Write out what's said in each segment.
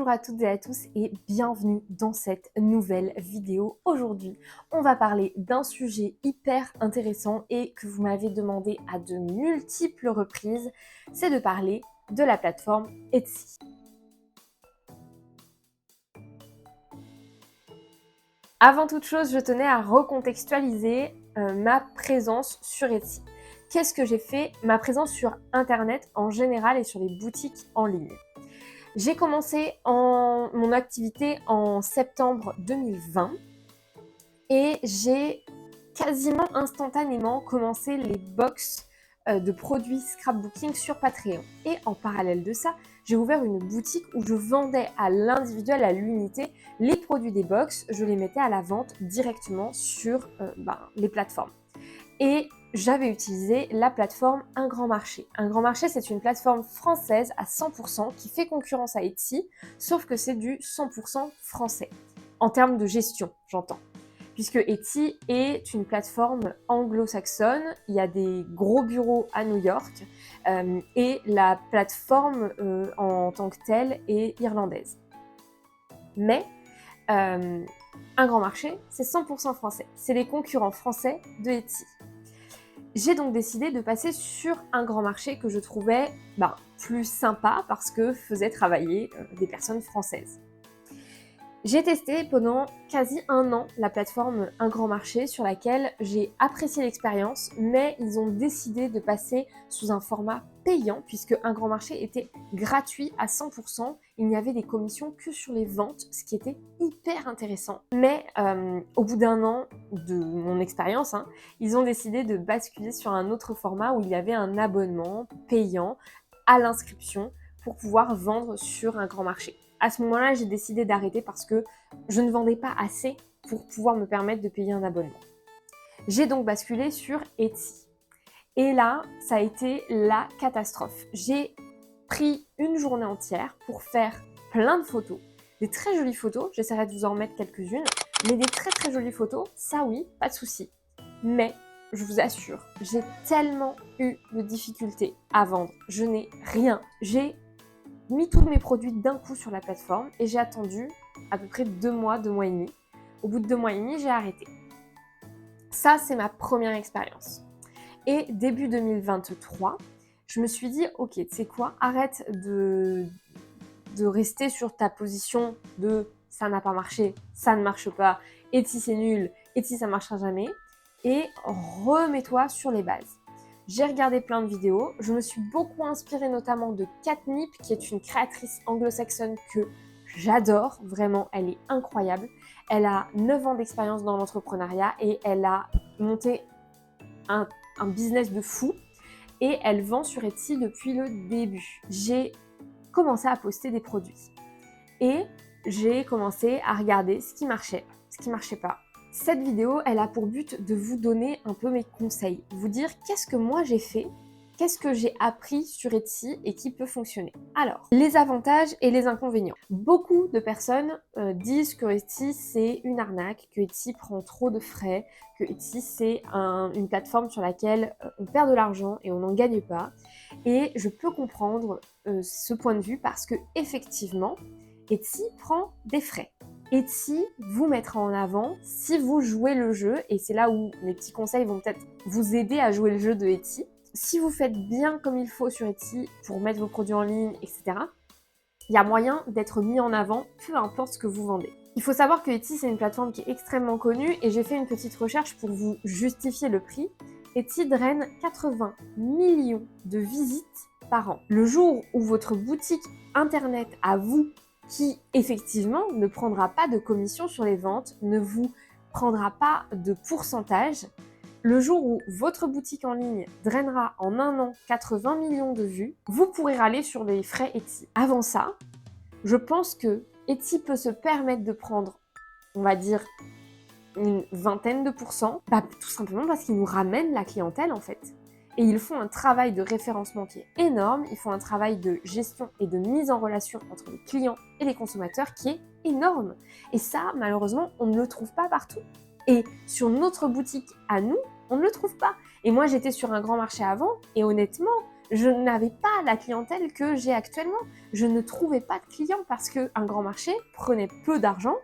Bonjour à toutes et à tous et bienvenue dans cette nouvelle vidéo. Aujourd'hui, on va parler d'un sujet hyper intéressant et que vous m'avez demandé à de multiples reprises, c'est de parler de la plateforme Etsy. Avant toute chose, je tenais à recontextualiser ma présence sur Etsy. Qu'est-ce que j'ai fait? Ma présence sur Internet en général et sur les boutiques en ligne. J'ai commencé mon activité en septembre 2020 et j'ai quasiment instantanément commencé les box de produits scrapbooking sur Patreon. Et en parallèle de ça, j'ai ouvert une boutique où je vendais à l'individuel, à l'unité, les produits des box. Je les mettais à la vente directement sur les plateformes. Et j'avais utilisé la plateforme Un Grand Marché. Un Grand Marché, c'est une plateforme française à 100% qui fait concurrence à Etsy, sauf que c'est du 100% français. En termes de gestion, j'entends. Puisque Etsy est une plateforme anglo-saxonne, il y a des gros bureaux à New York et la plateforme en tant que telle est irlandaise. Mais Un Grand Marché, c'est 100% français. C'est les concurrents français de Etsy. J'ai donc décidé de passer sur Un Grand Marché que je trouvais plus sympa parce que faisait travailler des personnes françaises. J'ai testé pendant quasi un an la plateforme Un Grand Marché sur laquelle j'ai apprécié l'expérience, mais ils ont décidé de passer sous un format payant puisque Un Grand Marché était gratuit à 100%. Il n'y avait des commissions que sur les ventes, ce qui était hyper intéressant. Mais au bout d'un an de mon expérience, ils ont décidé de basculer sur un autre format où il y avait un abonnement payant à l'inscription pour pouvoir vendre sur Un Grand Marché. À ce moment-là, j'ai décidé d'arrêter parce que je ne vendais pas assez pour pouvoir me permettre de payer un abonnement. J'ai donc basculé sur Etsy. Et là, ça a été la catastrophe. J'ai pris une journée entière pour faire plein de photos, des très jolies photos, j'essaierai de vous en remettre quelques-unes, mais des très très jolies photos, ça oui, pas de souci. Mais je vous assure, j'ai tellement eu de difficultés à vendre. Je n'ai rien. J'ai mis tous mes produits d'un coup sur la plateforme et j'ai attendu à peu près 2 mois et demi. Au bout de 2 mois et demi, j'ai arrêté. Ça, c'est ma première expérience. Et début 2023, je me suis dit, ok, tu sais quoi, arrête de rester sur ta position de ça n'a pas marché, ça ne marche pas, Etsy c'est nul, Etsy ça marchera jamais, et remets-toi sur les bases. J'ai regardé plein de vidéos, je me suis beaucoup inspirée notamment de Katnip, qui est une créatrice anglo-saxonne que j'adore, vraiment, elle est incroyable. Elle a 9 ans d'expérience dans l'entrepreneuriat et elle a monté un business de fou et elle vend sur Etsy depuis le début. J'ai commencé à poster des produits et j'ai commencé à regarder ce qui marchait pas. Cette vidéo, elle a pour but de vous donner un peu mes conseils, vous dire qu'est-ce que moi j'ai fait, qu'est-ce que j'ai appris sur Etsy et qui peut fonctionner. Alors, les avantages et les inconvénients. Beaucoup de personnes disent que Etsy c'est une arnaque, que Etsy prend trop de frais, que Etsy c'est une plateforme sur laquelle on perd de l'argent et on n'en gagne pas. Et je peux comprendre ce point de vue parce que effectivement, Etsy prend des frais. Etsy vous mettra en avant si vous jouez le jeu, et c'est là où mes petits conseils vont peut-être vous aider à jouer le jeu de Etsy. Si vous faites bien comme il faut sur Etsy pour mettre vos produits en ligne, etc., il y a moyen d'être mis en avant, peu importe ce que vous vendez. Il faut savoir que Etsy, c'est une plateforme qui est extrêmement connue, et j'ai fait une petite recherche pour vous justifier le prix. Etsy draine 80 millions de visites par an. Le jour où votre boutique internet à vous, qui effectivement ne prendra pas de commission sur les ventes, ne vous prendra pas de pourcentage, le jour où votre boutique en ligne drainera en un an 80 millions de vues, vous pourrez râler sur les frais Etsy. Avant ça, je pense que Etsy peut se permettre de prendre, on va dire, une vingtaine de pourcents, tout simplement parce qu'ils nous ramènent la clientèle en fait. Et ils font un travail de référencement qui est énorme, ils font un travail de gestion et de mise en relation entre les clients et les consommateurs qui est énorme. Et ça, malheureusement, on ne le trouve pas partout. Et sur notre boutique à nous, on ne le trouve pas. Et moi, j'étais sur Un Grand Marché avant, et honnêtement, je n'avais pas la clientèle que j'ai actuellement. Je ne trouvais pas de clients parce qu'un grand marché prenait peu d'argent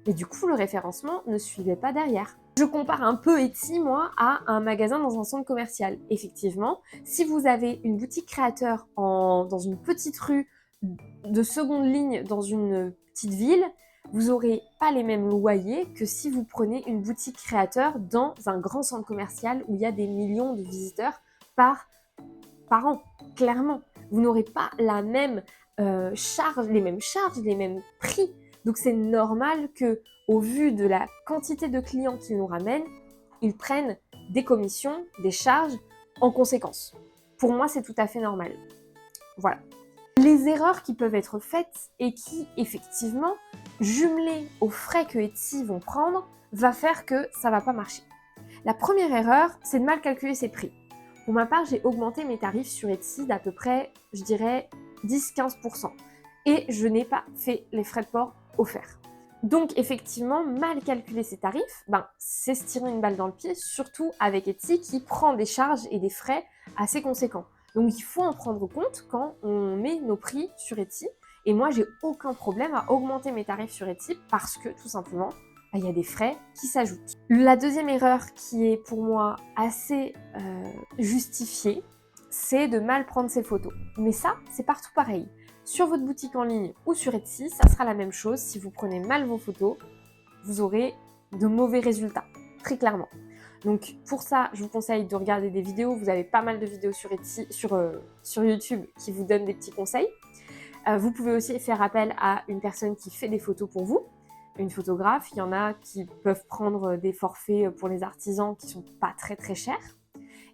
et du coup le référencement ne suivait pas derrière. Je compare un peu Etsy, moi, à un magasin dans un centre commercial. Effectivement, si vous avez une boutique créateur dans une petite rue de seconde ligne dans une petite ville, vous n'aurez pas les mêmes loyers que si vous prenez une boutique créateur dans un grand centre commercial où il y a des millions de visiteurs par an, clairement. Vous n'aurez pas la même charge, les mêmes prix. Donc c'est normal que, au vu de la quantité de clients qu'ils nous ramènent, ils prennent des commissions, des charges en conséquence. Pour moi, c'est tout à fait normal. Voilà. Les erreurs qui peuvent être faites et qui, effectivement, jumelées aux frais que Etsy vont prendre, va faire que ça ne va pas marcher. La première erreur, c'est de mal calculer ses prix. Pour ma part, j'ai augmenté mes tarifs sur Etsy d'à peu près, je dirais, 10-15%. Et je n'ai pas fait les frais de port offerts. Donc effectivement, mal calculer ses tarifs, c'est se tirer une balle dans le pied, surtout avec Etsy qui prend des charges et des frais assez conséquents. Donc il faut en prendre compte quand on met nos prix sur Etsy. Et moi, j'ai aucun problème à augmenter mes tarifs sur Etsy parce que tout simplement, il y a des frais qui s'ajoutent. La deuxième erreur qui est pour moi assez justifiée, c'est de mal prendre ses photos. Mais ça, c'est partout pareil. Sur votre boutique en ligne ou sur Etsy, ça sera la même chose. Si vous prenez mal vos photos, vous aurez de mauvais résultats, très clairement. Donc pour ça, je vous conseille de regarder des vidéos. Vous avez pas mal de vidéos sur Etsy, sur YouTube qui vous donnent des petits conseils. Vous pouvez aussi faire appel à une personne qui fait des photos pour vous, une photographe. Il y en a qui peuvent prendre des forfaits pour les artisans qui sont pas très très chers.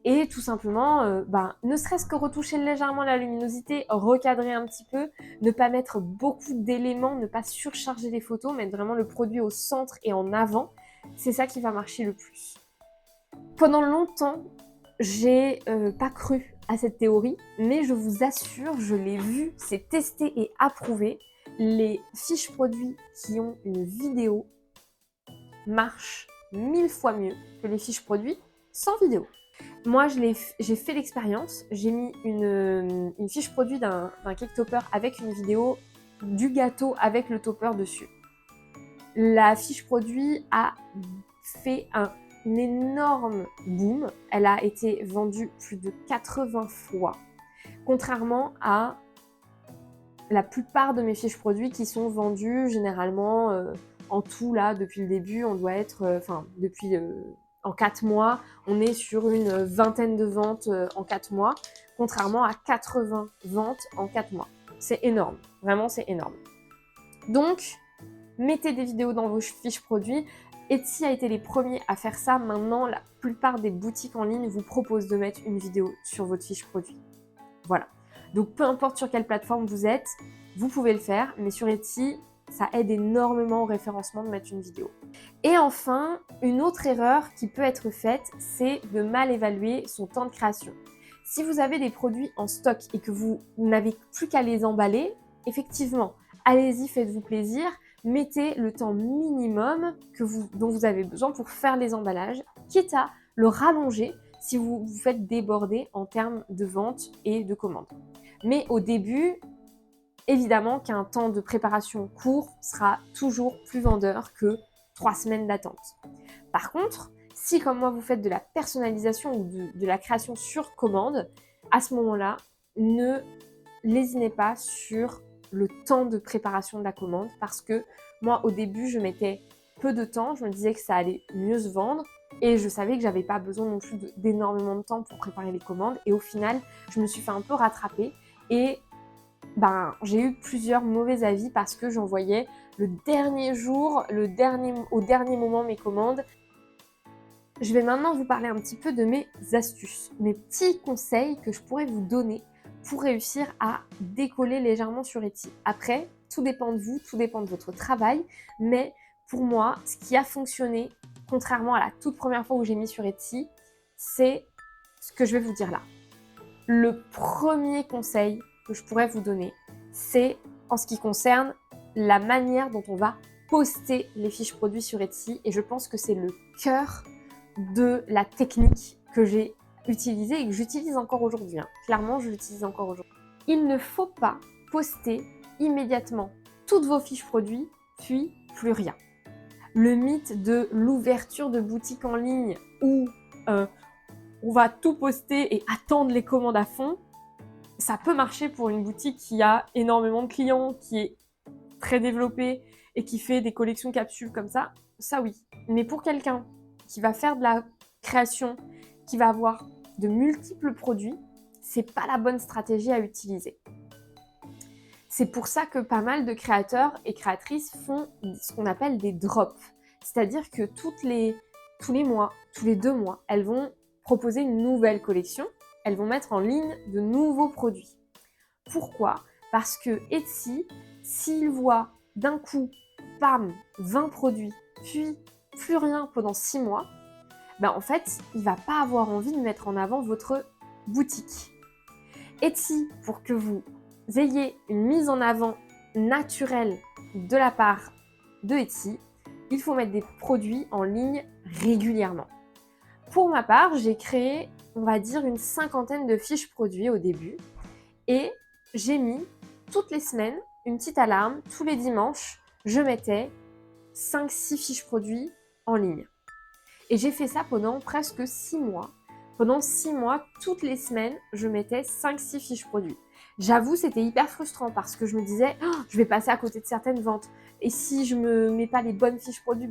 Et tout simplement, ne serait-ce que retoucher légèrement la luminosité, recadrer un petit peu, ne pas mettre beaucoup d'éléments, ne pas surcharger les photos, mettre vraiment le produit au centre et en avant, c'est ça qui va marcher le plus. Pendant longtemps, j'ai pas cru à cette théorie, mais je vous assure, je l'ai vu, c'est testé et approuvé. Les fiches produits qui ont une vidéo marchent 1000 fois mieux que les fiches produits sans vidéo. Moi, j'ai fait l'expérience, j'ai mis une fiche produit d'un cake topper avec une vidéo du gâteau avec le topper dessus. La fiche produit a fait un énorme boom, elle a été vendue plus de 80 fois, contrairement à la plupart de mes fiches produits qui sont vendues généralement en tout là, depuis le début, on doit être, en 4 mois, on est sur une vingtaine de ventes en 4 mois, contrairement à 80 ventes en 4 mois. C'est énorme, vraiment c'est énorme. Donc, mettez des vidéos dans vos fiches produits. Etsy a été les premiers à faire ça. Maintenant, la plupart des boutiques en ligne vous proposent de mettre une vidéo sur votre fiche produit. Voilà. Donc, peu importe sur quelle plateforme vous êtes, vous pouvez le faire, mais sur Etsy, ça aide énormément au référencement de mettre une vidéo. Et enfin, une autre erreur qui peut être faite, c'est de mal évaluer son temps de création. Si vous avez des produits en stock et que vous n'avez plus qu'à les emballer, effectivement, allez-y, faites-vous plaisir, mettez le temps minimum dont vous avez besoin pour faire les emballages, quitte à le rallonger si vous vous faites déborder en termes de vente et de commandes. Mais au début, évidemment qu'un temps de préparation court sera toujours plus vendeur que 3 semaines d'attente. Par contre, si comme moi vous faites de la personnalisation ou de la création sur commande, à ce moment-là, ne lésinez pas sur le temps de préparation de la commande parce que moi au début je mettais peu de temps, je me disais que ça allait mieux se vendre et je savais que j'avais pas besoin non plus d'énormément de temps pour préparer les commandes et au final je me suis fait un peu rattraper et j'ai eu plusieurs mauvais avis parce que j'envoyais le dernier jour, au dernier moment mes commandes. Je vais maintenant vous parler un petit peu de mes astuces, mes petits conseils que je pourrais vous donner pour réussir à décoller légèrement sur Etsy. Après, tout dépend de vous, tout dépend de votre travail, mais pour moi, ce qui a fonctionné, contrairement à la toute première fois où j'ai mis sur Etsy, c'est ce que je vais vous dire là. Le premier conseil que je pourrais vous donner, c'est en ce qui concerne la manière dont on va poster les fiches produits sur Etsy et je pense que c'est le cœur de la technique que j'ai utilisé et que j'utilise encore aujourd'hui. Clairement, je l'utilise encore aujourd'hui. Il ne faut pas poster immédiatement toutes vos fiches produits, puis plus rien. Le mythe de l'ouverture de boutique en ligne où on va tout poster et attendre les commandes à fond, ça peut marcher pour une boutique qui a énormément de clients, qui est très développée et qui fait des collections capsules comme ça oui. Mais pour quelqu'un qui va faire de la création, qui va avoir de multiples produits, c'est pas la bonne stratégie à utiliser. C'est pour ça que pas mal de créateurs et créatrices font ce qu'on appelle des drops. C'est-à-dire que tous les mois, tous les 2 mois, elles vont proposer une nouvelle collection. Elles vont mettre en ligne de nouveaux produits. Pourquoi ? Parce que Etsy, s'il voit d'un coup, bam, 20 produits, puis plus rien pendant 6 mois, en fait, il ne va pas avoir envie de mettre en avant votre boutique. Etsy, pour que vous ayez une mise en avant naturelle de la part de Etsy, il faut mettre des produits en ligne régulièrement. Pour ma part, j'ai créé, on va dire, une 50aine de fiches produits au début et j'ai mis toutes les semaines une petite alarme. Tous les dimanches, je mettais 5-6 fiches produits en ligne. Et j'ai fait ça pendant presque 6 mois. Pendant 6 mois, toutes les semaines, je mettais 5-6 fiches produits. J'avoue, c'était hyper frustrant parce que je me disais je vais passer à côté de certaines ventes. Et si je me mets pas les bonnes fiches produits,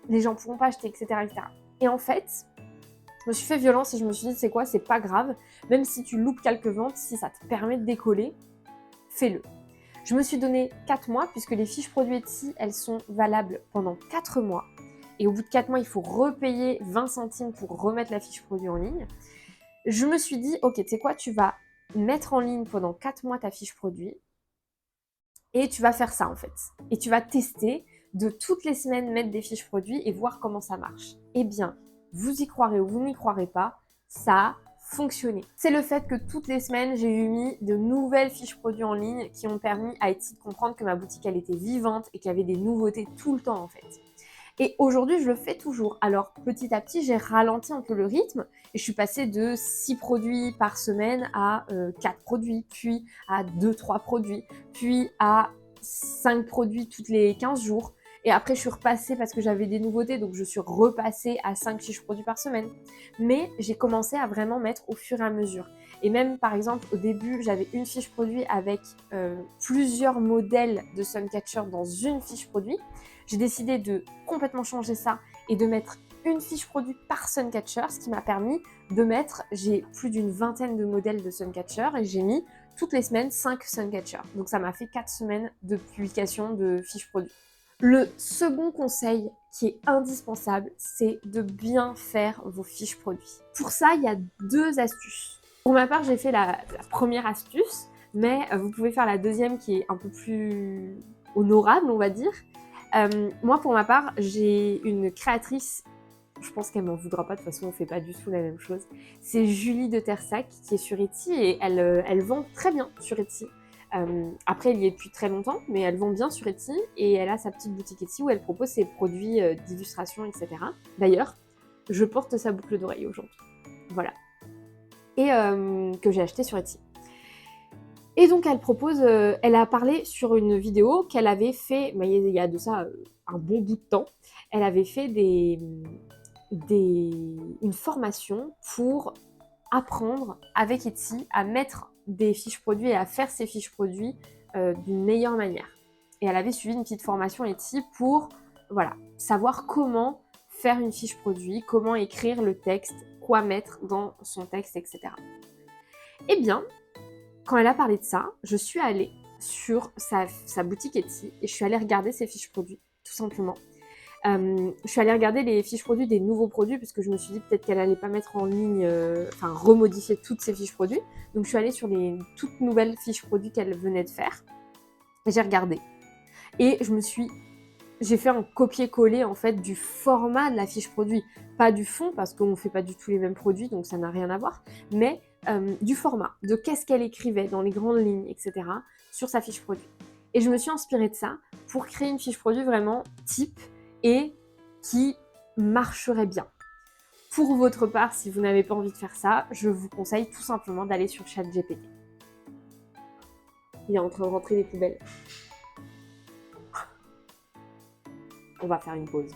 les gens pourront pas acheter, etc., etc. Et en fait, je me suis fait violence et je me suis dit, c'est quoi, c'est pas grave. Même si tu loupes quelques ventes, si ça te permet de décoller, fais-le. Je me suis donné 4 mois puisque les fiches produits Etsy, elles sont valables pendant 4 mois. Et au bout de 4 mois, il faut repayer 20 centimes pour remettre la fiche produit en ligne. Je me suis dit, ok, tu sais quoi, tu vas mettre en ligne pendant 4 mois ta fiche produit et tu vas faire ça en fait. Et tu vas tester de toutes les semaines mettre des fiches produits et voir comment ça marche. Eh bien, vous y croirez ou vous n'y croirez pas, ça a fonctionné. C'est le fait que toutes les semaines, j'ai eu mis de nouvelles fiches produits en ligne qui ont permis à Etsy de comprendre que ma boutique, elle était vivante et qu'il y avait des nouveautés tout le temps en fait. Et aujourd'hui, je le fais toujours. Alors, petit à petit, j'ai ralenti un peu le rythme et je suis passée de 6 produits par semaine à 4 produits, puis à 2-3 produits, puis à 5 produits toutes les 15 jours. Et après, je suis repassée parce que j'avais des nouveautés, donc je suis repassée à 5 fiches produits par semaine. Mais j'ai commencé à vraiment mettre au fur et à mesure. Et même, par exemple, au début, j'avais une fiche produit avec plusieurs modèles de Suncatcher dans une fiche produit. J'ai décidé de complètement changer ça et de mettre une fiche produit par Suncatcher, ce qui m'a permis de mettre, j'ai plus d'une vingtaine de modèles de Suncatcher et j'ai mis toutes les semaines 5 Suncatcher. Donc ça m'a fait 4 semaines de publication de fiches produits. Le second conseil qui est indispensable, c'est de bien faire vos fiches produits. Pour ça, il y a 2 astuces. Pour ma part, j'ai fait la première astuce, mais vous pouvez faire la deuxième qui est un peu plus honorable, on va dire. Moi, pour ma part, j'ai une créatrice, je pense qu'elle m'en voudra pas, de toute façon, on fait pas du tout la même chose. C'est Julie de Tersac qui est sur Etsy et elle vend très bien sur Etsy. Après, elle y est depuis très longtemps, mais elle vend bien sur Etsy et elle a sa petite boutique Etsy où elle propose ses produits d'illustration, etc. D'ailleurs, je porte sa boucle d'oreille aujourd'hui. Voilà. Et que j'ai acheté sur Etsy. Et donc elle propose, elle a parlé sur une vidéo qu'elle avait fait, il y a de ça un bon bout de temps, elle avait fait une formation pour apprendre avec Etsy à mettre des fiches produits et à faire ses fiches produits d'une meilleure manière. Et elle avait suivi une petite formation Etsy pour savoir comment faire une fiche produit, comment écrire le texte, quoi mettre dans son texte, etc. Eh bien, quand elle a parlé de ça, je suis allée sur sa boutique Etsy et je suis allée regarder ses fiches produits, tout simplement. Je suis allée regarder les fiches produits des nouveaux produits parce que je me suis dit peut-être qu'elle allait pas mettre en ligne, remodifier toutes ses fiches produits. Donc je suis allée sur les toutes nouvelles fiches produits qu'elle venait de faire et j'ai regardé. Et j'ai fait un copier-coller en fait du format de la fiche produit, pas du fond parce qu'on ne fait pas du tout les mêmes produits donc ça n'a rien à voir, mais du format, de qu'est-ce qu'elle écrivait dans les grandes lignes, etc. sur sa fiche produit. Et je me suis inspirée de ça pour créer une fiche produit vraiment type et qui marcherait bien. Pour votre part, si vous n'avez pas envie de faire ça, je vous conseille tout simplement d'aller sur ChatGPT. Il est en train de rentrer les poubelles. On va faire une pause.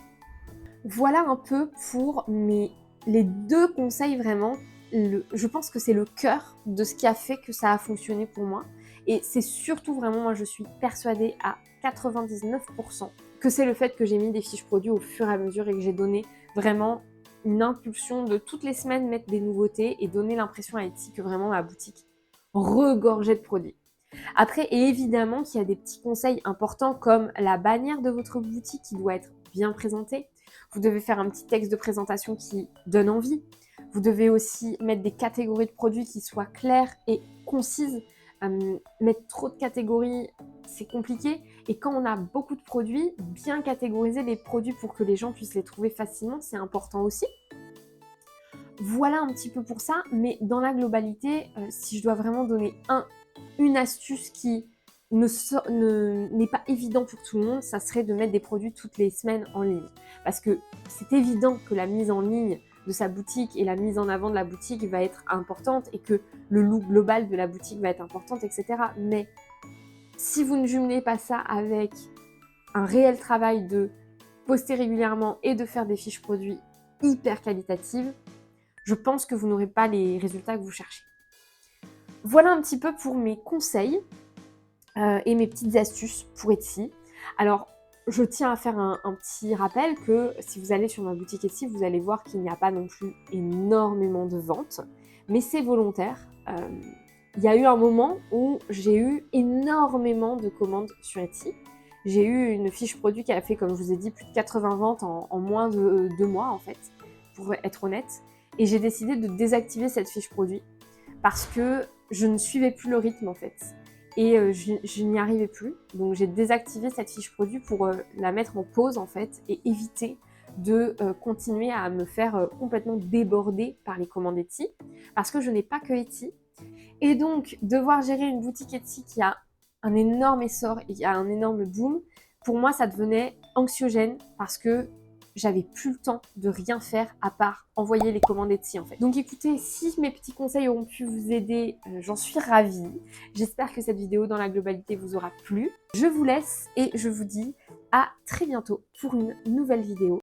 Voilà un peu pour les 2 conseils vraiment. Je pense que c'est le cœur de ce qui a fait que ça a fonctionné pour moi. Et c'est surtout vraiment, moi je suis persuadée à 99% que c'est le fait que j'ai mis des fiches produits au fur et à mesure et que j'ai donné vraiment une impulsion de toutes les semaines mettre des nouveautés et donner l'impression à Etsy que vraiment ma boutique regorgeait de produits. Après, évidemment qu'il y a des petits conseils importants comme la bannière de votre boutique qui doit être bien présentée. Vous devez faire un petit texte de présentation qui donne envie. Vous devez aussi mettre des catégories de produits qui soient claires et concises. Mettre trop de catégories, c'est compliqué. Et quand on a beaucoup de produits, bien catégoriser les produits pour que les gens puissent les trouver facilement, c'est important aussi. Voilà un petit peu pour ça, mais dans la globalité, si je dois vraiment donner une astuce qui n'est pas évident pour tout le monde, ça serait de mettre des produits toutes les semaines en ligne. Parce que c'est évident que la mise en ligne de sa boutique et la mise en avant de la boutique va être importante et que le look global de la boutique va être importante, etc. Mais si vous ne jumelez pas ça avec un réel travail de poster régulièrement et de faire des fiches produits hyper qualitatives, je pense que vous n'aurez pas les résultats que vous cherchez. Voilà un petit peu pour mes conseils et mes petites astuces pour Etsy. Alors, je tiens à faire un petit rappel que si vous allez sur ma boutique Etsy, vous allez voir qu'il n'y a pas non plus énormément de ventes, mais c'est volontaire. Il y a eu un moment où j'ai eu énormément de commandes sur Etsy. J'ai eu une fiche produit qui a fait, comme je vous ai dit, plus de 80 ventes en moins de 2 mois, en fait, pour être honnête. Et j'ai décidé de désactiver cette fiche produit parce que je ne suivais plus le rythme, en fait. Et je n'y arrivais plus. Donc j'ai désactivé cette fiche produit pour la mettre en pause, en fait, et éviter de continuer à me faire complètement déborder par les commandes Etsy. Parce que je n'ai pas que Etsy. Et donc, devoir gérer une boutique Etsy qui a un énorme essor et qui a un énorme boom, pour moi, ça devenait anxiogène parce que j'avais plus le temps de rien faire à part envoyer les commandes Etsy en fait. Donc écoutez, si mes petits conseils auront pu vous aider, j'en suis ravie. J'espère que cette vidéo dans la globalité vous aura plu. Je vous laisse et je vous dis à très bientôt pour une nouvelle vidéo.